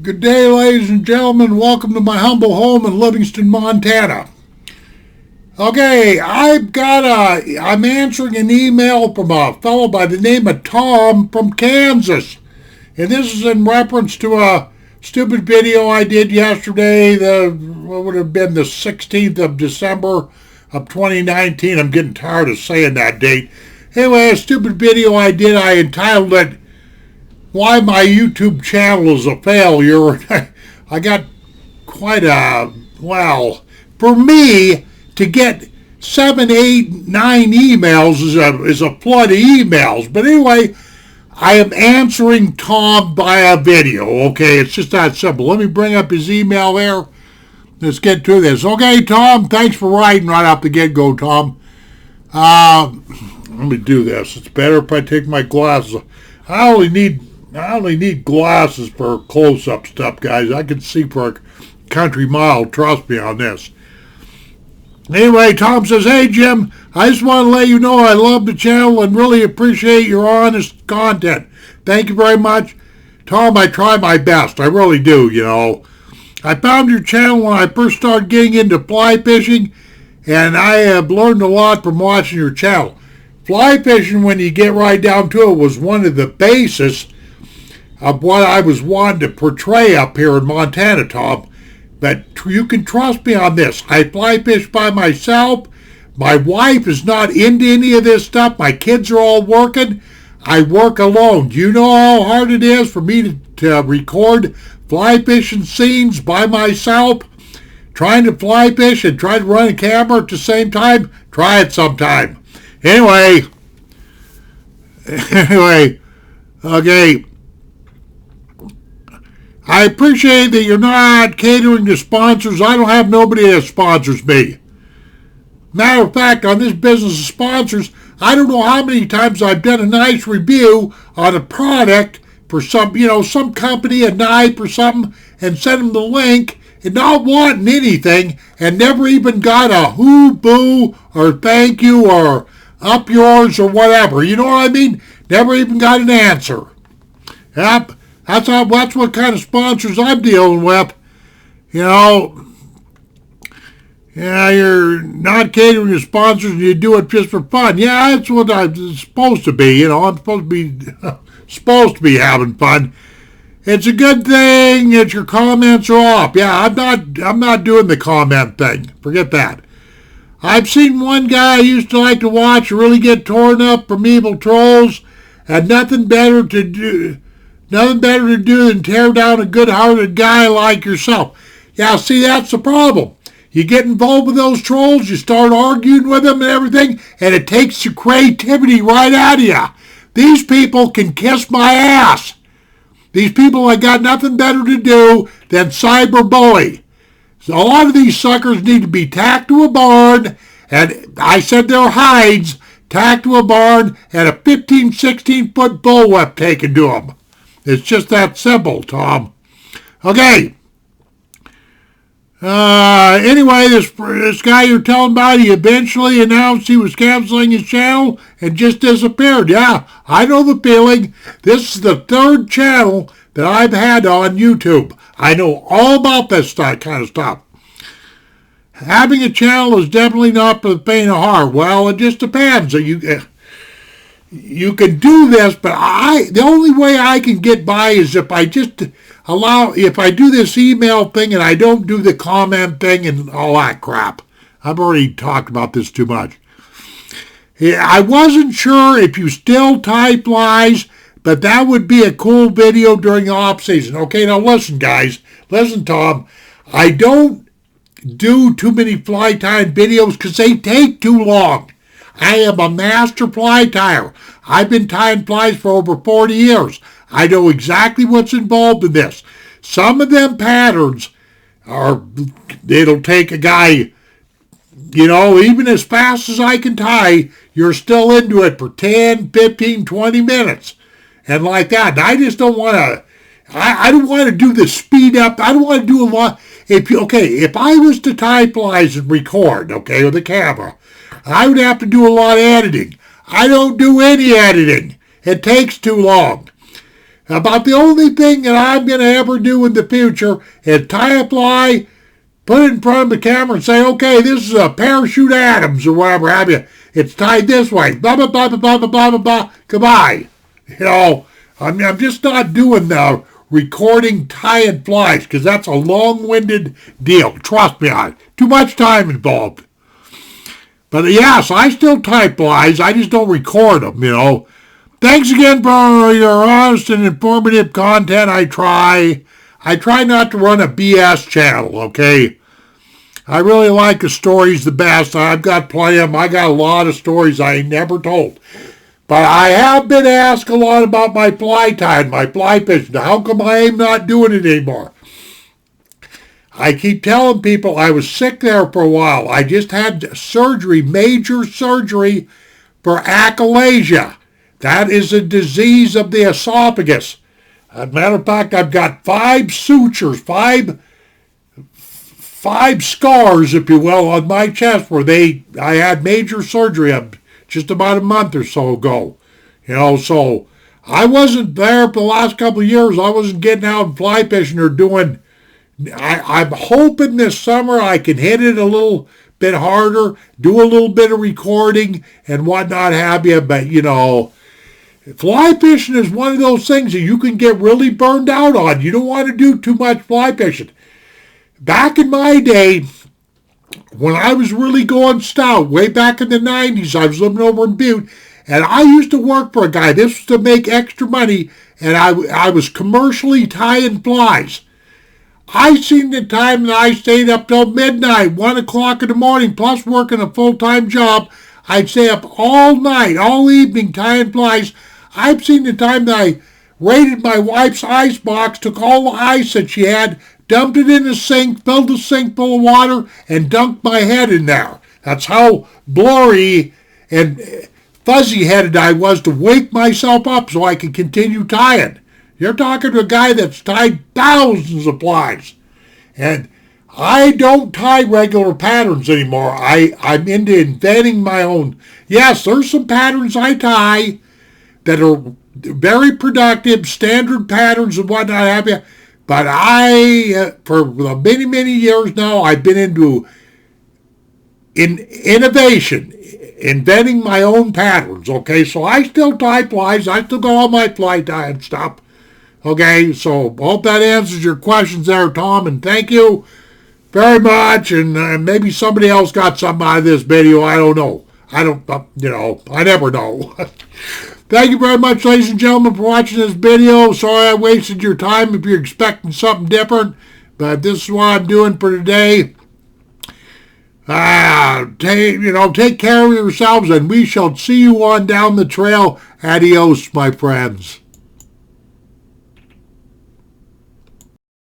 Good day, ladies and gentlemen. Welcome to my humble home in Livingston, Montana. Okay, I'm answering an email from a fellow by the name of Tom from Kansas. And this is in reference to a stupid video I did yesterday, what would have been the 16th of December of 2019. I'm getting tired of saying that date. Anyway, a stupid video I did, I entitled it, Why My YouTube Channel is a Failure. I got quite for me to get 7, 8, 9 emails is a flood of emails. But anyway, I am answering Tom by a video. Okay, it's just that simple. Let me bring up his email there. Let's get to this. Okay, Tom, thanks for writing right off the get-go, Tom. Let me do this. It's better if I take my glasses off. I only need glasses for close-up stuff, guys. I can see for a country mile. Trust me on this. Anyway, Tom says, Hey, Jim, I just want to let you know I love the channel and really appreciate your honest content. Thank you very much. Tom, I try my best. I really do, I found your channel when I first started getting into fly fishing, and I have learned a lot from watching your channel. Fly fishing, when you get right down to it, was one of the basis of what I was wanting to portray up here in Montana, Tom. But you can trust me on this. I fly fish by myself. My wife is not into any of this stuff. My kids are all working. I work alone. Do you know how hard it is for me to record fly fishing scenes by myself? Trying to fly fish and try to run a camera at the same time? Try it sometime. Anyway, okay. I appreciate that you're not catering to sponsors. I don't have nobody that sponsors me. Matter of fact, on this business of sponsors, I don't know how many times I've done a nice review on a product for some company, a knife or something, and sent them the link and not wanting anything and never even got a hoo, boo, or thank you, or up yours, or whatever. You know what I mean? Never even got an answer. Yep. That's what kind of sponsors I'm dealing with. You're not catering to sponsors and you do it just for fun. Yeah, that's what I'm supposed to be. I'm supposed to be having fun. It's a good thing that your comments are off. Yeah, I'm not doing the comment thing. Forget that. I've seen one guy I used to like to watch really get torn up from evil trolls, and nothing better to do than tear down a good-hearted guy like yourself. Yeah, see, that's the problem. You get involved with those trolls, you start arguing with them and everything, and it takes your creativity right out of you. These people can kiss my ass. These people have got nothing better to do than cyberbully. So a lot of these suckers need to be tacked to a barn, and I said their hides, tacked to a barn, and a 15, 16-foot bullwhip taken to them. It's just that simple, Tom. Okay. Anyway, this guy you're telling about, he eventually announced he was canceling his channel and just disappeared. Yeah, I know the feeling. This is the 3rd channel that I've had on YouTube. I know all about this kind of stuff. Having a channel is definitely not for the faint of heart. Well, it just depends. You can do this, but the only way I can get by is if I do this email thing and I don't do the comment thing and all that crap. I've already talked about this too much. I wasn't sure if you still type lies, but that would be a cool video during the off season. Okay, now listen, guys. Listen, Tom. I don't do too many fly tying videos because they take too long. I am a master fly tyer. I've been tying flies for over 40 years. I know exactly what's involved in this. Some of them patterns it'll take a guy, even as fast as I can tie, you're still into it for 10, 15, 20 minutes. And like that. And I just don't want to, I don't want to do the speed up. I don't want to do a lot. If I was to tie flies and record, with a camera, I would have to do a lot of editing. I don't do any editing. It takes too long. About the only thing that I'm going to ever do in the future is tie a fly, put it in front of the camera and say, okay, this is a parachute Adams or whatever have you. It's tied this way. Blah, blah, blah, blah, blah, blah, blah, blah, blah. Goodbye. You know, I'm just not doing the recording tying flies because that's a long-winded deal. Trust me on it. Too much time involved. But yes, I still tie flies. I just don't record them, you know. Thanks again for your honest and informative content. I try not to run a BS channel, okay? I really like the stories the best. I've got plenty of them. I got a lot of stories I ain't never told. But I have been asked a lot about my fly tying, my fly fishing. How come I am not doing it anymore? I keep telling people I was sick there for a while. I just had surgery, major surgery for achalasia. That is a disease of the esophagus. As a matter of fact, I've got 5 sutures, five scars, if you will, on my chest where I had major surgery just about a month or so ago. You know, so I wasn't there for the last couple of years. I wasn't getting out and fly fishing or doing. I'm hoping this summer I can hit it a little bit harder, do a little bit of recording and whatnot have you. But, you know, fly fishing is one of those things that you can get really burned out on. You don't want to do too much fly fishing. Back in my day, when I was really going stout, way back in the 90s, I was living over in Butte, and I used to work for a guy. This was to make extra money, and I was commercially tying flies. I seen the time that I stayed up till midnight, 1 o'clock in the morning, plus working a full-time job. I'd stay up all night, all evening tying flies. I've seen the time that I raided my wife's ice box, took all the ice that she had, dumped it in the sink, filled the sink full of water, and dunked my head in there. That's how blurry and fuzzy-headed I was to wake myself up so I could continue tying. You're talking to a guy that's tied thousands of flies. And I don't tie regular patterns anymore. I'm into inventing my own. Yes, there's some patterns I tie that are very productive, standard patterns and whatnot have you. But for many, many years now, I've been into innovation, inventing my own patterns, okay? So I still tie flies. I still got all my fly tying stuff. Okay, so hope that answers your questions there, Tom, and thank you very much. And maybe somebody else got something out of this video. I don't know. I never know. Thank you very much, ladies and gentlemen, for watching this video. Sorry I wasted your time if you're expecting something different, but this is what I'm doing for today. Take care of yourselves, and we shall see you on down the trail. Adios, my friends.